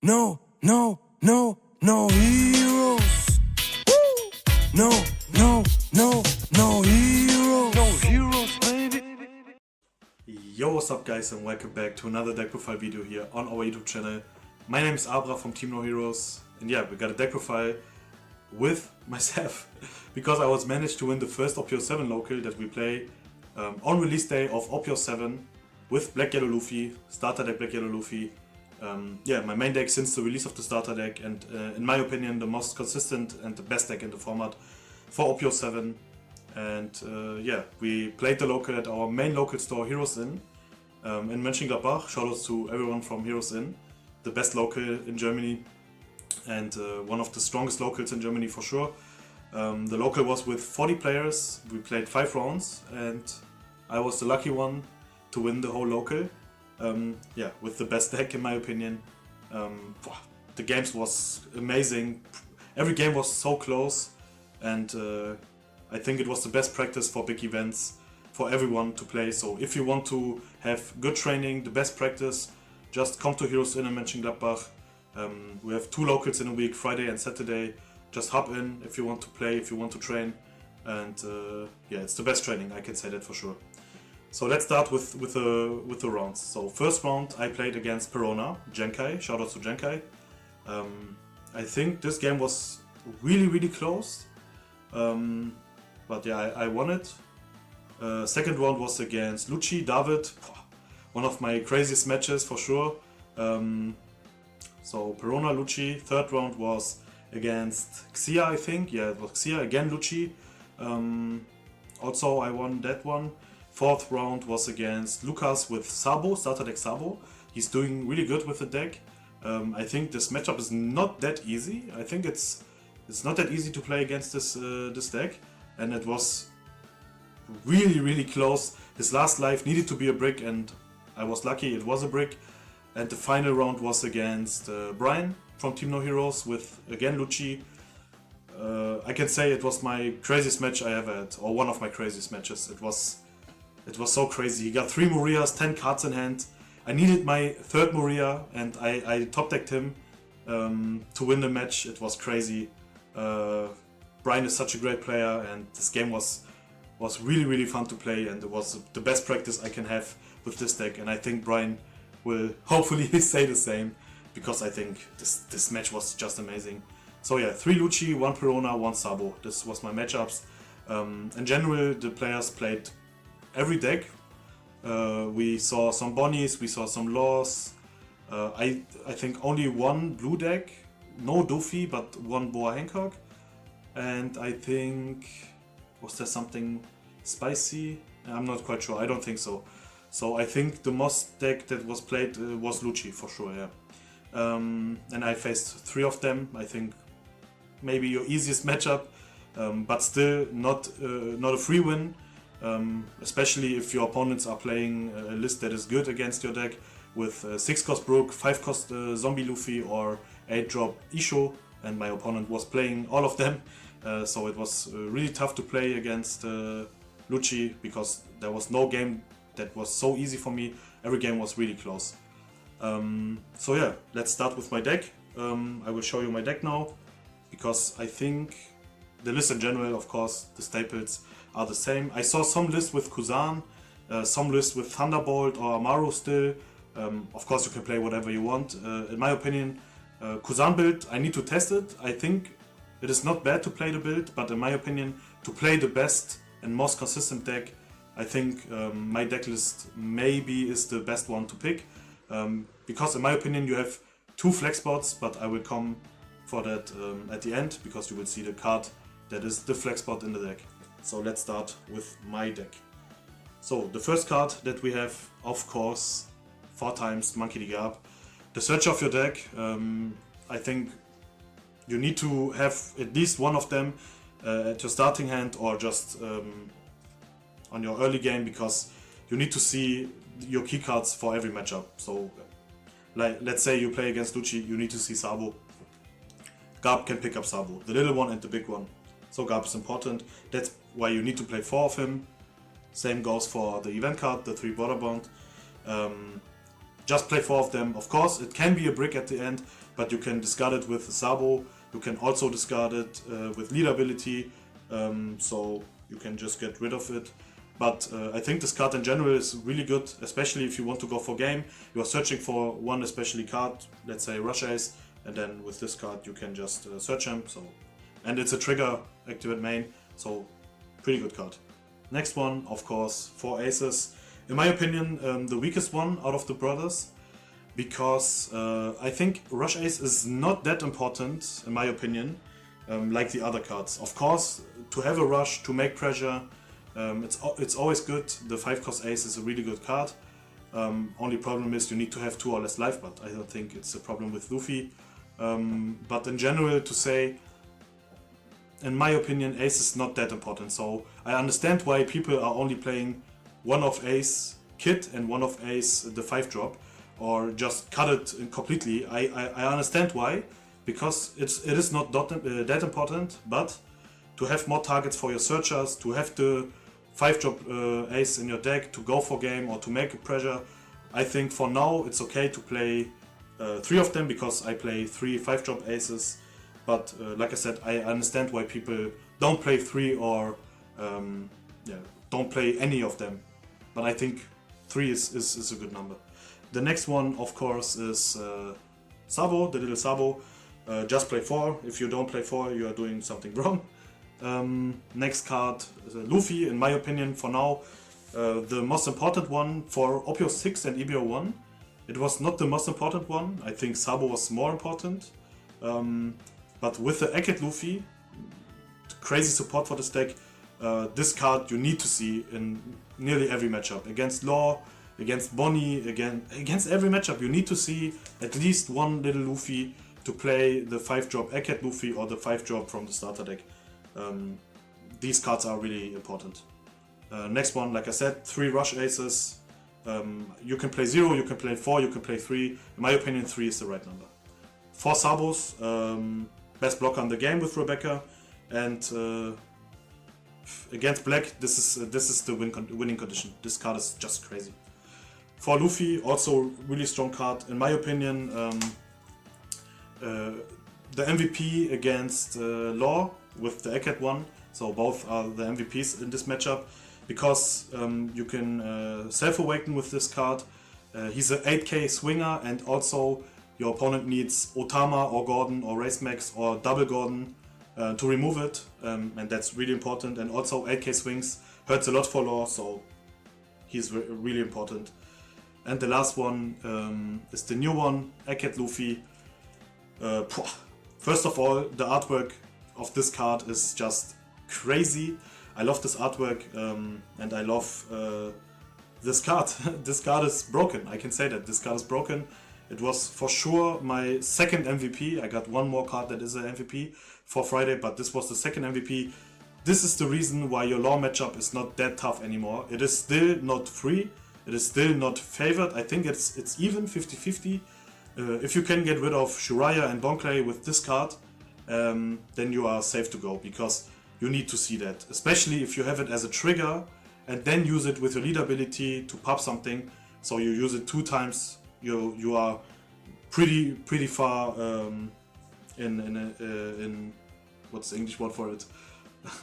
No heroes. No heroes. No heroes, baby. Yo, what's up guys, and welcome back to another deck profile video here on our YouTube channel. My name is ABRAR from Team noHEROES, and yeah, we got a deck profile with myself because I was managed to win the first OP07 local that we play on release day of OP07 with Black Yellow Luffy, starter deck Black Yellow Luffy. Yeah, my main deck since the release of the starter deck, and in my opinion the most consistent and the best deck in the format for OP07. And yeah, we played the local at our main local store Heroes in Mönchengladbach. Shoutouts to everyone from Heroes in, the best local in Germany and one of the strongest locals in Germany for sure. The local was with 40 players, we played 5 rounds and I was the lucky one to win the whole local. Yeah, with the best deck in my opinion. The games was amazing, every game was so close, and I think it was the best practice for big events for everyone to play. So if you want to have good training, the best practice, just come to Heroes in Mönchengladbach. We have 2 locals in a week, Friday and Saturday. Just hop in if you want to play, if you want to train, and yeah, it's the best training, I can say that for sure. So let's start with the rounds. So first round I played against Perona, Genkai, shoutouts to Genkai. I think this game was really close, but yeah, I won it. Second round was against Lucci, David, one of my craziest matches for sure. So Perona, Lucci. Third round was against Xia, I think. Yeah, it was Xia, again Lucci. Also I won that one. Fourth round was against Lucas with Sabo, starter deck Sabo. He's doing really good with the deck. I think this matchup is not that easy. I think it's not that easy to play against this deck, and it was really close. His last life needed to be a brick, and I was lucky it was a brick. And the final round was against Brian from Team noHEROES with again Lucci. I can say it was my craziest match I ever had, or one of my craziest matches. It was so crazy. He got 3 Morias, 10 cards in hand. I needed my 3rd Moria and I top decked him to win the match. It was crazy. Brian is such a great player, and this game was really fun to play, and it was the best practice I can have with this deck, and I think Brian will hopefully say the same, because I think this match was just amazing. So yeah, 3 Lucci, 1 Perona, 1 Sabo. This was my matchups. In general, the players played every deck. We saw some Bonnies, we saw some Laws. I think only 1 blue deck, no Doofy, but 1 Boa Hancock. And I think, was there something spicy? I'm not quite sure, I don't think so. So I think the most deck that was played was Lucci for sure, yeah. And I faced 3 of them. I think maybe your easiest matchup, but still not a free win. Especially if your opponents are playing a list that is good against your deck with 6 cost Brook, 5 cost Zombie Luffy, or 8 drop Isho, and my opponent was playing all of them, so it was really tough to play against Lucci, because there was no game that was so easy for me. Every game was really close. So yeah, let's start with my deck. I will show you my deck now, because I think the list in general, of course, the staples are the same. I saw some lists with Kuzan, some lists with Thunderbolt or Amaru still. Of course you can play whatever you want. In my opinion, Kuzan build, I need to test it. I think it is not bad to play the build, but in my opinion, to play the best and most consistent deck, I think my deck list maybe is the best one to pick. Because in my opinion you have 2 flex spots, but I will come for that at the end, because you will see the card that is the flex spot in the deck. So let's start with my deck. So the first card that we have, of course, 4 times Monkey D. Garb. The search of your deck, I think you need to have at least one of them at your starting hand, or just on your early game, because you need to see your key cards for every matchup. So like, let's say you play against Lucci, you need to see Sabo. Garb can pick up Sabo, the little one and the big one. So Garb is important. That's why you need to play 4 of him. Same goes for the event card, the 3 Border Bond. just play 4 of them. Of course, it can be a brick at the end, but you can discard it with Sabo. You can also discard it with lead ability, so you can just get rid of it. But I think this card in general is really good, especially if you want to go for game. You are searching for one especially card, let's say Rush Ace, and then with this card you can just search him. So, and it's a trigger activate main, so pretty good card. Next one, of course, 4 aces. In my opinion, the weakest one out of the brothers, because I think Rush Ace is not that important, in my opinion, like the other cards. Of course, to have a rush, to make pressure, it's always good. The 5-cost ace is a really good card. Only problem is you need to have 2 or less life, but I don't think it's a problem with Luffy. But in general, to say, in my opinion, ace is not that important. So I understand why people are only playing 1 of ace kit and 1 of ace the 5-drop, or just cut it completely. I understand why, because it is not that important, but to have more targets for your searchers, to have the 5-drop ace in your deck to go for game or to make a pressure, I think for now it's okay to play 3 of them, because I play 3 5-drop aces. But like I said, I understand why people don't play 3 or don't play any of them. But I think 3 is a good number. The next one, of course, is Sabo, the little Sabo. Just play 4. If you don't play 4, you are doing something wrong. Next card, Luffy, in my opinion, for now, the most important one for OP06 and EB01. It was not the most important one. I think Sabo was more important. But with the Eket Luffy, crazy support for this deck, this card you need to see in nearly every matchup. Against Law, against Bonnie, against every matchup, you need to see at least one little Luffy to play the 5-drop Eket Luffy or the 5-drop from the starter deck. These cards are really important. Next one, like I said, 3 Rush Aces. You can play 0, you can play 4, you can play 3. In my opinion, 3 is the right number. 4 Sabos, best blocker in the game with Rebecca, and against Black, this is the winning condition. This card is just crazy. For Luffy, also really strong card. In my opinion, the MVP against Law with the Eket one, so both are the MVPs in this matchup, because you can self-awaken with this card. He's an 8k swinger, and also your opponent needs Otama or Gordon or Race Max or Double Gordon to remove it, and that's really important. And also 8k swings hurts a lot for Law, so he's really important. And the last one is the new one, Eket Luffy. First of all, the artwork of this card is just crazy. I love this artwork, and I love this card. This card is broken, I can say that. This card is broken. It was for sure my second MVP. I got one more card that is an MVP for Friday, but this was the second MVP. This is the reason why your Law matchup is not that tough anymore. It is still not free. It is still not favored. I think it's even 50-50. If you can get rid of Shuraya and Bonclay with this card, then you are safe to go, because you need to see that. Especially if you have it as a trigger and then use it with your lead ability to pop something. So you use it 2 times. You are pretty far in what's the English word for it?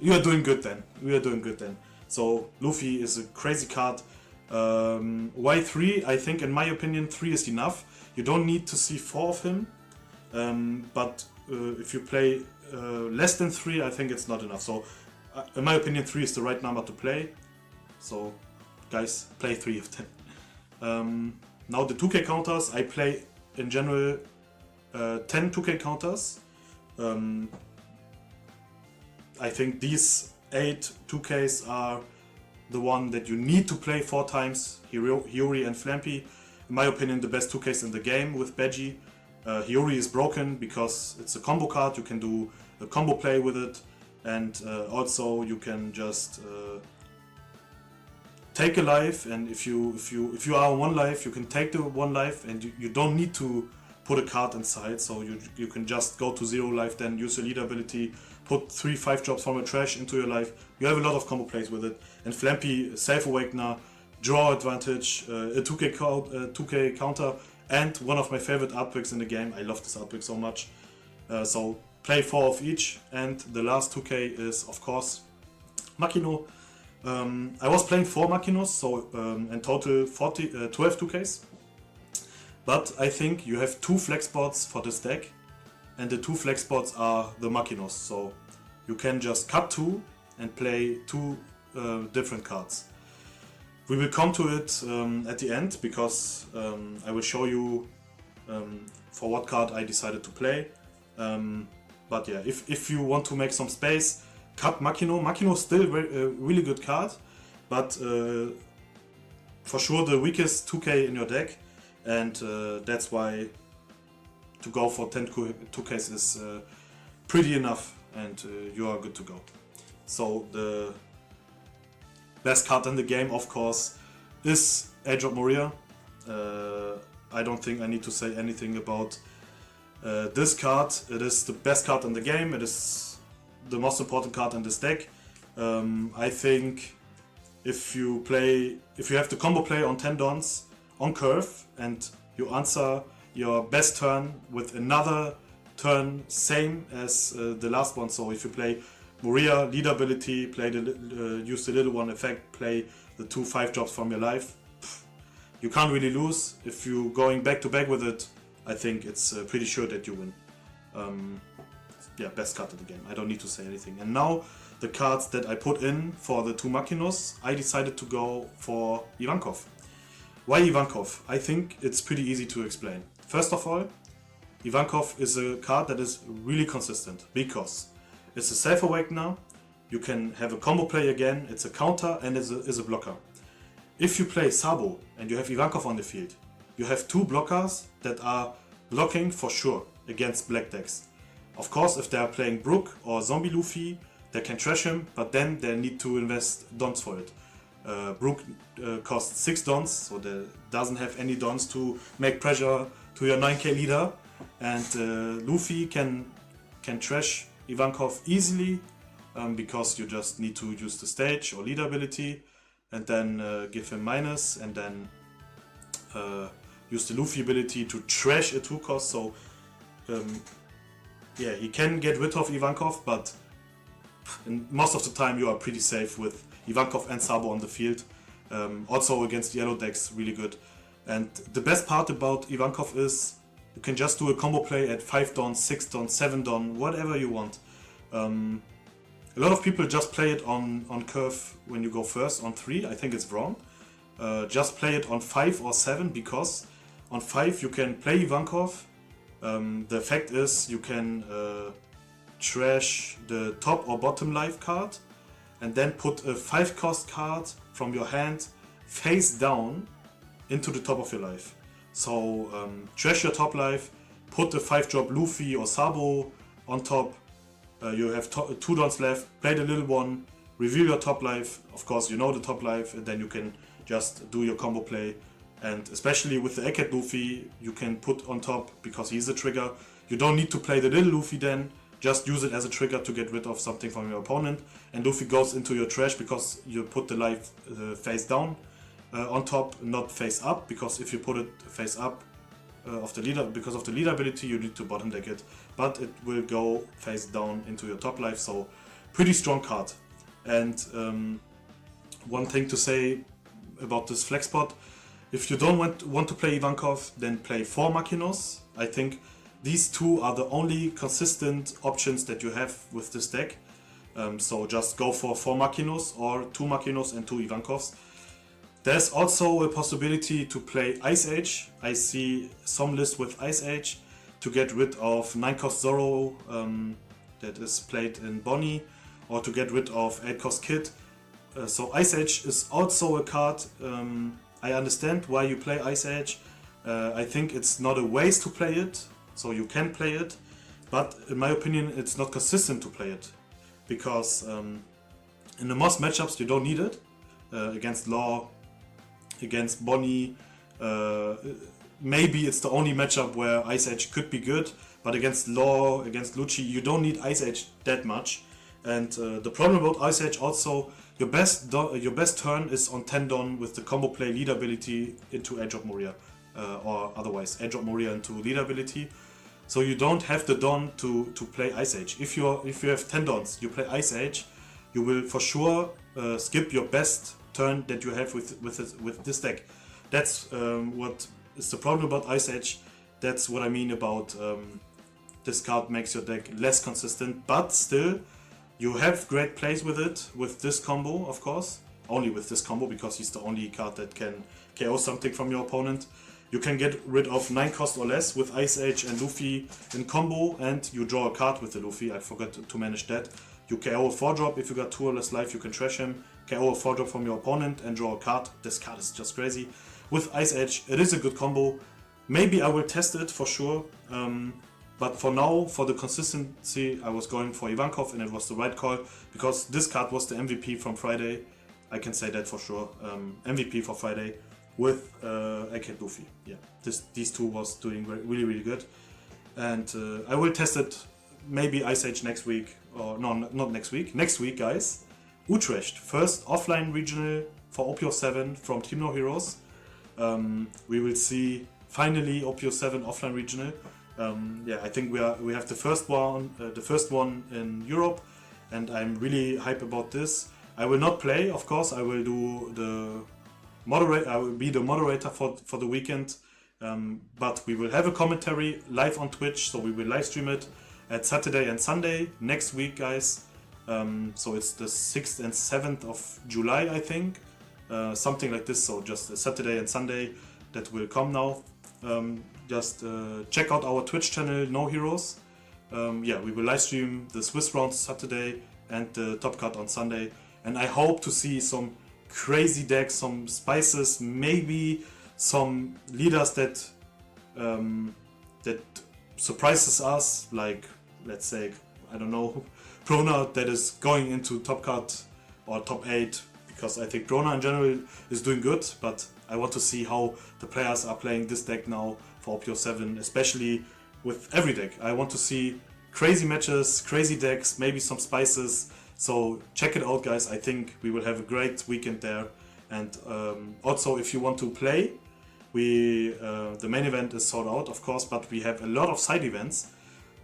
You are doing good then. We are doing good then. So Luffy is a crazy card. Why 3? I think in my opinion 3 is enough. You don't need to see 4 of him. But if you play less than 3, I think it's not enough. So in my opinion 3 is the right number to play. So guys, play 3 of them. Now the 2k counters, I play in general 10 2k counters. I think these 8 2ks are the one that you need to play 4 times, Hiyori and Flampy. In my opinion, the best 2ks in the game with Beji. Hiyori is broken because it's a combo card, you can do a combo play with it, and also you can just take a life, and if you are on 1 life, you can take the 1 life, and you don't need to put a card inside, so you can just go to 0 life, then use your lead ability, put 3 5-drops from a trash into your life. You have a lot of combo plays with it. And Flampy, Self Awakener, draw advantage, a 2k counter, and one of my favorite artworks in the game. I love this artwork so much. So play 4 of each, and the last 2k is of course Makino. I was playing 4 Makinos, so in total 12 2ks. But I think you have 2 flex spots for this deck, and the 2 flex spots are the Makinos. So you can just cut 2 and play 2 different cards. We will come to it at the end, because I will show you for what card I decided to play. But yeah, if you want to make some space, cut Makino. Makino is still a really good card, but for sure the weakest 2k in your deck, and that's why to go for 10 2ks is pretty enough, and you are good to go. So the best card in the game, of course, is Airdrop Moria. I don't think I need to say anything about this card. It is the best card in the game. It is the most important card in this deck. I think if you have the combo play on 10 dons on curve, and you answer your best turn with another turn same as the last one. So if you play Moria, leader ability, play use the little one effect, play the 2 5-drops from your life, you can't really lose. If you going back to back with it, I think it's pretty sure that you win. Yeah, best card of the game. I don't need to say anything. And now the cards that I put in for the 2 Makinos, I decided to go for Ivankov. Why Ivankov? I think it's pretty easy to explain. First of all, Ivankov is a card that is really consistent, because it's a self-awakener, you can have a combo play again, it's a counter, and is a blocker. If you play Sabo and you have Ivankov on the field, you have 2 blockers that are blocking for sure against black decks. Of course, if they are playing Brook or Zombie Luffy, they can trash him, but then they need to invest dons for it. Brook costs 6 dons, so there doesn't have any dons to make pressure to your 9k leader, and Luffy can trash Ivankov easily, because you just need to use the stage or leader ability, and then give him minus, and then use the Luffy ability to trash a 2 cost. So yeah, he can get rid of Ivankov, but most of the time you are pretty safe with Ivankov and Sabo on the field. Also against yellow decks, really good. And the best part about Ivankov is you can just do a combo play at 5 don, 6 don, 7 don, whatever you want. A lot of people just play it on curve when you go first, on 3. I think it's wrong. Just play it on 5 or 7, because on 5 you can play Ivankov. The effect is you can trash the top or bottom life card, and then put a 5 cost card from your hand face down into the top of your life. So trash your top life, put a 5-drop Luffy or Sabo on top. You have 2 dons left, play the little one, reveal your top life. Of course, you know the top life, and then you can just do your combo play. And especially with the Egghead Luffy, you can put on top, because he's a trigger. You don't need to play the little Luffy then, just use it as a trigger to get rid of something from your opponent. And Luffy goes into your trash because you put the life face down on top, not face up, because if you put it face up of the leader, because of the leader ability, you need to bottom deck it. But it will go face down into your top life, so pretty strong card. And one thing to say about this flex spot, if you don't want to play Ivankov, then play 4 Makinos. I think these 2 are the only consistent options that you have with this deck. So just go for 4 Makinos or 2 Makinos and 2 Ivankovs. There's also a possibility to play Ice Age. I see some lists with Ice Age to get rid of 9-cost Zoro that is played in Bonnie, or to get rid of 8-cost Kid. So Ice Age is also a card. I understand why you play Ice Age. I think it's not a waste to play it, so you can play it, but in my opinion it's not consistent to play it, because in the most matchups you don't need it. Against Law, against Bonnie, maybe it's the only matchup where Ice Age could be good, but against Law, against Lucci, you don't need Ice Age that much. And the problem about Ice Age also, your best turn is on 10 Don with the combo play lead ability into Airdrop Moria, or otherwise Airdrop Moria into lead ability. So you don't have the Don to play Ice Age. If you have 10 Dons, you play Ice Age, you will for sure skip your best turn that you have with this deck. That's what is the problem about Ice Age. That's what I mean about this card makes your deck less consistent, but still you have great plays with it, with this combo, of course. Only with this combo, because he's the only card that can KO something from your opponent. You can get rid of 9 cost or less with Ice Age and Luffy in combo, and you draw a card with the Luffy. I forgot to manage that. You KO a 4-drop, if you got 2 or less life you can trash him. KO a 4-drop from your opponent and draw a card. This card is just crazy. With Ice Age, it is a good combo. Maybe I will test it for sure. But for now, for the consistency, I was going for Ivankov, and it was the right call, because this card was the MVP from Friday. I can say that for sure. MVP for Friday with AK Luffy. Yeah, these two was doing really good. And I will test it, maybe Ice Age next week, or no, not next week. Next week, guys. Utrecht, first offline regional for OP07 from Team noHEROES. We will see finally OP07 offline regional. Yeah, I think we have the first one in Europe, and I'm really hyped about this. I will not play, of course. I will do the I will be the moderator for the weekend, but we will have a commentary live on Twitch, so we will live stream it at Saturday and Sunday next week, guys. So it's the 6th and 7th of July, I think, something like this. So just a Saturday and Sunday that will come now. Just check out our Twitch channel, noHEROES. Yeah, we will live stream the Swiss rounds Saturday and the top card on Sunday, and I hope to see some crazy decks, some spices, maybe some leaders that that surprises us, like, let's say, I don't know, Brona that is going into top card or top 8, because I think Brona in general is doing good, but I want to see how the players are playing this deck now for OP07, especially with every deck. I want to see crazy matches, crazy decks, maybe some spices. So check it out, guys. I think we will have a great weekend there. And also, if you want to play, the main event is sold out, of course, but we have a lot of side events,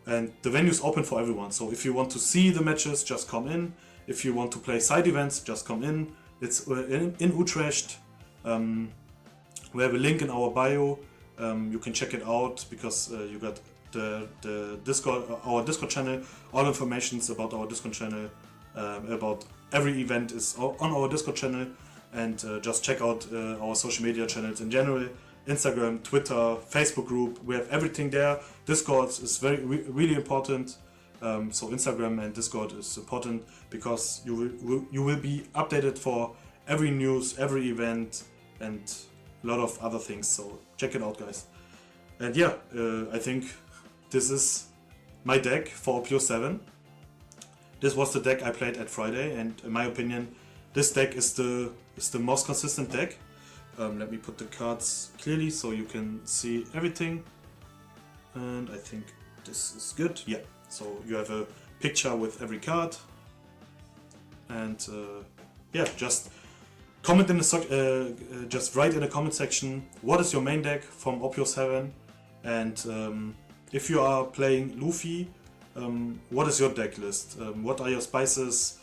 and the venue is open for everyone. So if you want to see the matches, just come in. If you want to play side events, just come in. It's in Utrecht. We have a link in our bio. You can check it out, because you got the Discord, our Discord channel. All informations about our Discord channel, about every event is on our Discord channel. And just check out our social media channels in general: Instagram, Twitter, Facebook group. We have everything there. Discord is really important. So Instagram and Discord is important, because you will be updated for every news, every event, and a lot of other things. So check it out, guys. And yeah, I think this is my deck for OP07. This was the deck I played at Friday, and in my opinion, this deck is the most consistent deck. Let me put the cards clearly so you can see everything. And I think this is good. Yeah, so you have a picture with every card. And yeah, just comment in the just write in the comment section what is your main deck from OP07, and if you are playing Luffy, what is your deck list? What are your spices?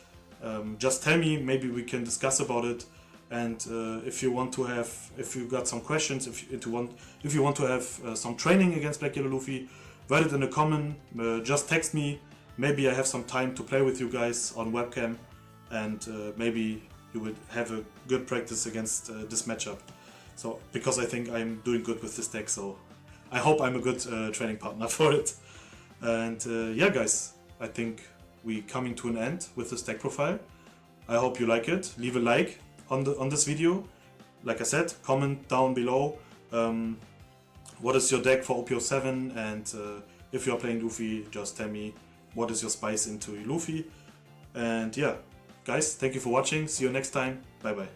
Just tell me, maybe we can discuss about it. And if you got some questions, if you want to have some training against Black Yellow Luffy, write it in the comment. Just text me. Maybe I have some time to play with you guys on webcam, and maybe you would have a good practice against this matchup. So, because I think I'm doing good with this deck, so I hope I'm a good training partner for it. And yeah, guys, I think we coming to an end with this deck profile. I hope you like it. Leave a like on this video. Like I said, comment down below what is your deck for OP07, and if you are playing Luffy, just tell me what is your spice into Luffy. And yeah, guys, thank you for watching. See you next time. Bye bye.